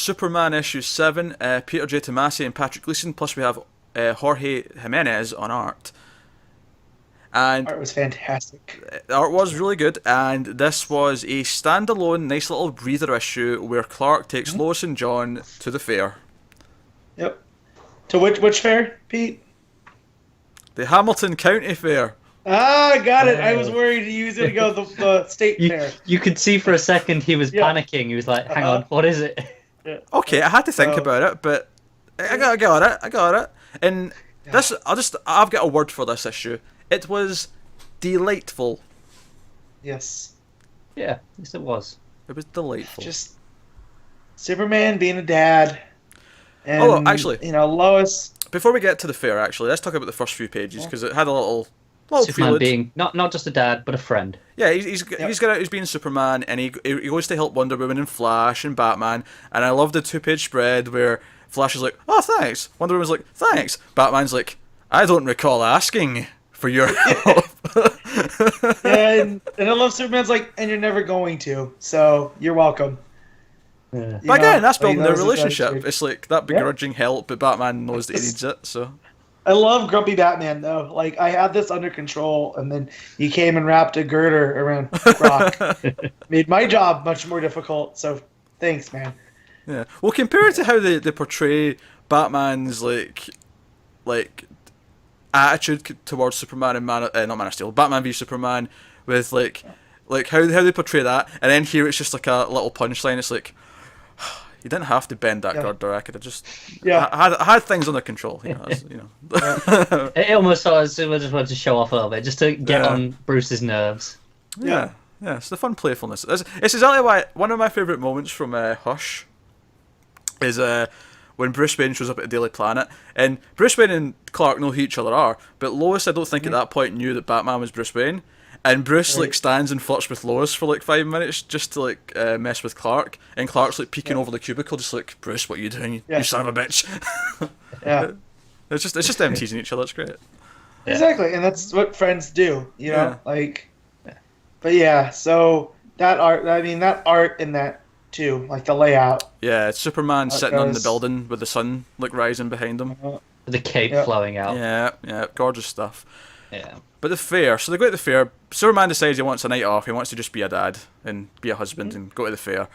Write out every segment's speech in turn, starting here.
Superman issue 7, Peter J. Tomasi and Patrick Gleason, plus we have Jorge Jimenez on art. And Art was fantastic. the art was really good, and this was a standalone, nice little breather issue where Clark takes Lois and John to the fair. Yep. To which fair, Pete? The Hamilton County Fair. Ah, got it. I was worried you was going to go the state fair. You could see for a second he was panicking. He was like, hang on, what is it? Yeah. Okay, I had to think about it, but I got it. And this, I've got a word for this issue. It was delightful. Yes. Yeah, yes it was. It was delightful. Just Superman being a dad. And, oh, actually, Lois. before we get to the fair, actually, let's talk about the first few pages because it had a little Superman prelude. being not just a dad, but a friend. Yeah, he's being Superman, and he goes to help Wonder Woman and Flash and Batman. And I love the 2-page spread where Flash is like, "Oh, thanks." Wonder Woman's like, "Thanks." Batman's like, "I don't recall asking for your help." and I love Superman's like, "And you're never going to, so you're welcome." Yeah. But again, that's building that their was his relationship. attitude. It's like that begrudging help, but Batman knows that he needs it. So I love Grumpy Batman though. Like I had this under control, and then he came and wrapped a girder around Brock. Made my job much more difficult. So thanks, man. yeah, well, compared to how they portray Batman's like attitude towards Superman and not Man of Steel, Batman v Superman, with like how they portray that, and then here it's just like a little punchline. It's like, you didn't have to bend that girder. I could have just I had things under control. It almost was. It just wanted to show off a little bit, just to get on Bruce's nerves. Yeah, it's the fun playfulness. It's exactly why one of my favourite moments from Hush is when Bruce Wayne shows up at the Daily Planet, and Bruce Wayne and Clark know who each other are, but Lois, I don't think at that point knew that Batman was Bruce Wayne. And Bruce like stands and flirts with Lois for like 5 minutes just to like mess with Clark, and Clark's like peeking over the cubicle, just like, "Bruce, what are you doing? You son of a bitch!" Yeah, it's just them teasing each other. It's great. exactly, and that's what friends do. Like, but yeah. So that art, that art in that too, like the layout. Yeah, it's Superman sitting on the building with the sun like rising behind him. The cape flowing out. Yeah, gorgeous stuff. Yeah. But the fair, so they go to the fair. Superman decides he wants a night off. He wants to just be a dad and be a husband and go to the fair.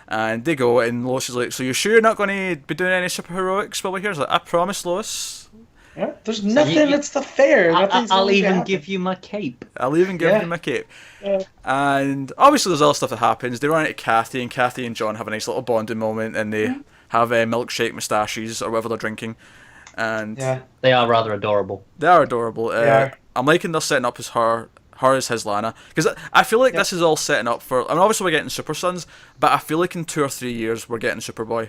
And they go, and Lois is like, "So you're sure you're not going to be doing any superheroics while we're here?" He's like, "I promise, Lois." Yeah, there's nothing. It's the fair. I'll even give you my cape. I'll even give you my cape. Yeah. And obviously there's other stuff that happens. They run into Kathy, and Kathy and John have a nice little bonding moment, and they have milkshake moustaches or whatever they're drinking. And they are rather adorable. They are adorable. I'm liking they're setting up as her as his Lana, because I feel like this is all setting up for. I mean, obviously we're getting Super Sons, but I feel like in 2 or 3 years we're getting Superboy.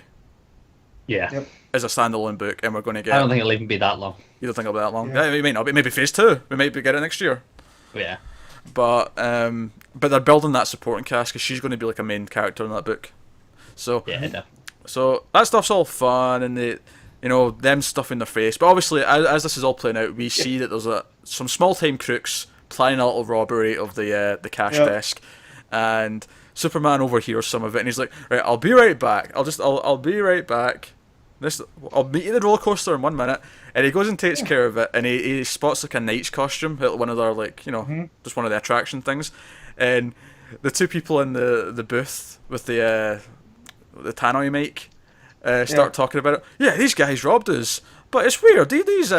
Yeah. Yep. As a standalone book, and we're going to get. I don't think it'll even be that long. You don't think it'll be that long? Yeah. It may not be. Maybe phase 2. We might be getting it next year. Yeah. But they're building that supporting cast because she's going to be like a main character in that book. So yeah, so that stuff's all fun, and they, them stuff in their face. But obviously, as this is all playing out, we see that there's some small time crooks planning a little robbery of the cash desk, and Superman overhears some of it, and he's like, "Right, I'll be right back. I'll be right back. I'll meet you at the roller coaster in 1 minute." And he goes and takes care of it, and he spots like a knight's costume at one of their just one of the attraction things, and the two people in the booth with the tannoy mic start talking about it. Yeah, these guys robbed us, but it's weird. These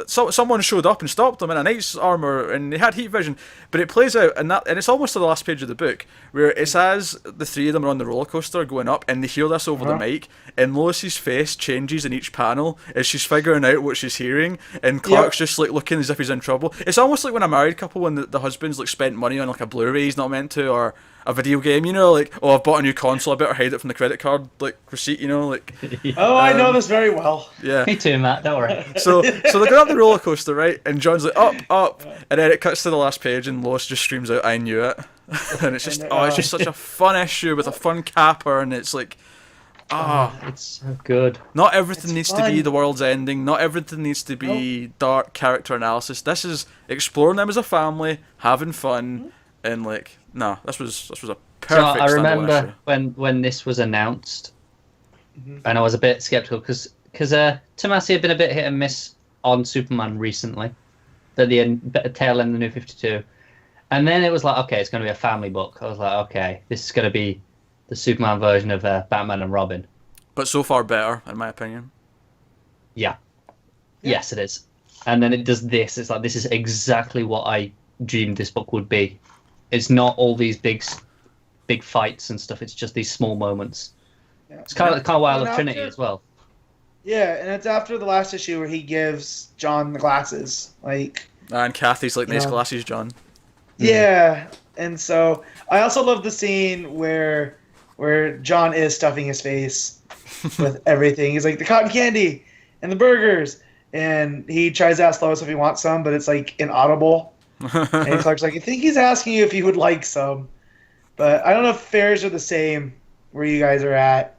someone showed up and stopped them in a knight's armor, and they had heat vision. But it plays out, and it's almost to the last page of the book, where it's as the three of them are on the roller coaster going up, and they hear this over the mic, and Lois's face changes in each panel as she's figuring out what she's hearing, and Clark's just like looking as if he's in trouble. It's almost like when a married couple, when the husband's like spent money on like a Blu-ray he's not meant to, or a video game, like, "Oh, I've bought a new console, I better hide it from the credit card like receipt," like. Oh, I know this very well. Yeah. Me too, Matt. Don't worry. So they're going up the roller coaster, right? And John's like, up, and then it cuts to the last page, and Lois just screams out, "I knew it!" And it's just, it's just such a fun issue with a fun capper, and it's like, it's so good. Not everything needs fun. to be the world's ending. Not everything needs to be dark character analysis. This is exploring them as a family, having fun, and like, no, this was a perfect. So I standalone issue. remember when this was announced, and I was a bit skeptical because Tomasi had been a bit hit and miss on Superman recently, at the end, tail end of the New 52, and then it was like, okay, it's going to be a family book. I was like, okay, this is going to be the Superman version of Batman and Robin. But so far better, in my opinion. Yeah. Yes, it is. And then it does this. It's like, this is exactly what I dreamed this book would be. It's not all these big fights and stuff. It's just these small moments. Yeah. It's kind of why I love And Trinity as well. Yeah, and it's after the last issue where he gives John the glasses. Like, And Kathy's like, nice glasses, John. yeah, and so I also love the scene where John is stuffing his face with everything. He's like, the cotton candy and the burgers, and he tries to ask Lois if he wants some, but it's like inaudible. And Clark's like, I think he's asking you if you would like some, but I don't know if fairs are the same where you guys are at.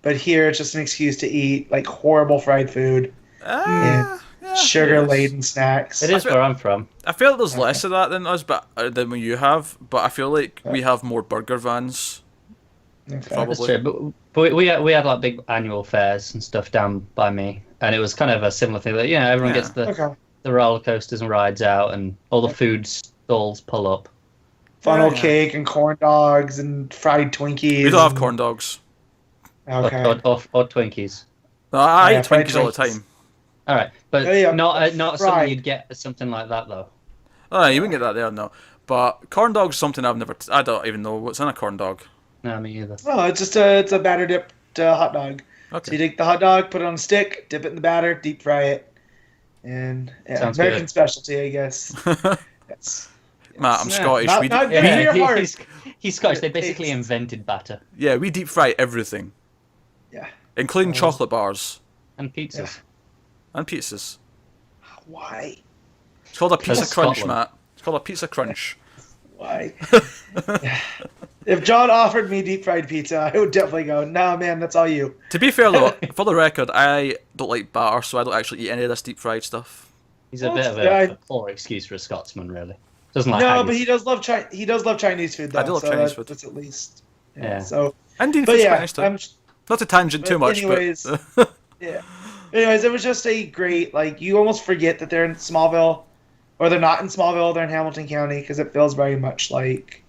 But here it's just an excuse to eat like horrible fried food and sugar-laden snacks. It is where I'm from. I feel like there's less of that than us, but than what you have. But I feel like we have more burger vans. Okay. That's true. But we had like big annual fairs and stuff down by me, and it was kind of a similar thing. That everyone gets the roller coasters and rides out, and all the food stalls pull up. Funnel cake and corn dogs and fried Twinkies. We don't have corn dogs. Okay. Or Twinkies. No, I eat fried Twinkies all the time. All right, but not Fried. something you'd get at something like that though. Oh, you wouldn't get that there, no. But corn dog's something I've never. I don't even know what's in a corn dog. No, me either. Oh, it's just it's a batter dipped hot dog. Okay. So you take the hot dog, put it on a stick, dip it in the batter, deep fry it, and Sounds American good. specialty, I guess. Yes. Matt, I'm Scottish. Not, we not deep, good for your heart. He's Scottish. They It basically tastes. invented batter we deep fry everything, Yeah. including chocolate bars and pizzas. and pizzas. Why? It's called a pizza Because crunch, Scotland. Matt. It's called a pizza crunch. Why? If John offered me deep fried pizza, I would definitely go, nah, man, that's all you. To be fair though, for the record, I don't like batter, so I don't actually eat any of this deep fried stuff. He's a Well, bit of yeah, a poor excuse for a Scotsman, really. Doesn't like No, haggis. but he does love Chinese food, though. I do love so Chinese food. That's at least. Yeah. So, Indian but food's yeah, quite nice too. Not to tangent too much, anyways, but yeah. Anyways, it was just a great, like, you almost forget that they're in Smallville, or they're not in Smallville, they're in Hamilton County, because it feels very much like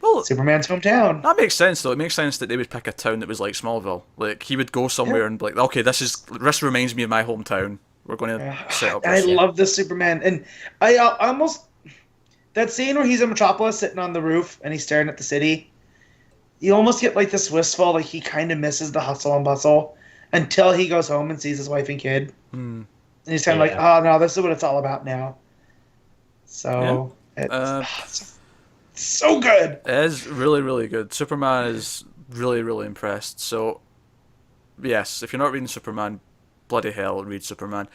well, Superman's hometown. that makes sense though. It makes sense that they would pick a town that was like Smallville. Like he would go somewhere and be like, okay, this reminds me of my hometown. We're going to set up. And I This. love this Superman, and I almost that scene where he's in Metropolis sitting on the roof and he's staring at the city. You almost get like this wistful, like he kind of misses the hustle and bustle until he goes home and sees his wife and kid, and he's kind of like, oh no, this is what it's all about now. So it's so good. It is really, really good. Superman is really, really impressed. So, yes, if you're not reading Superman, bloody hell, read Superman.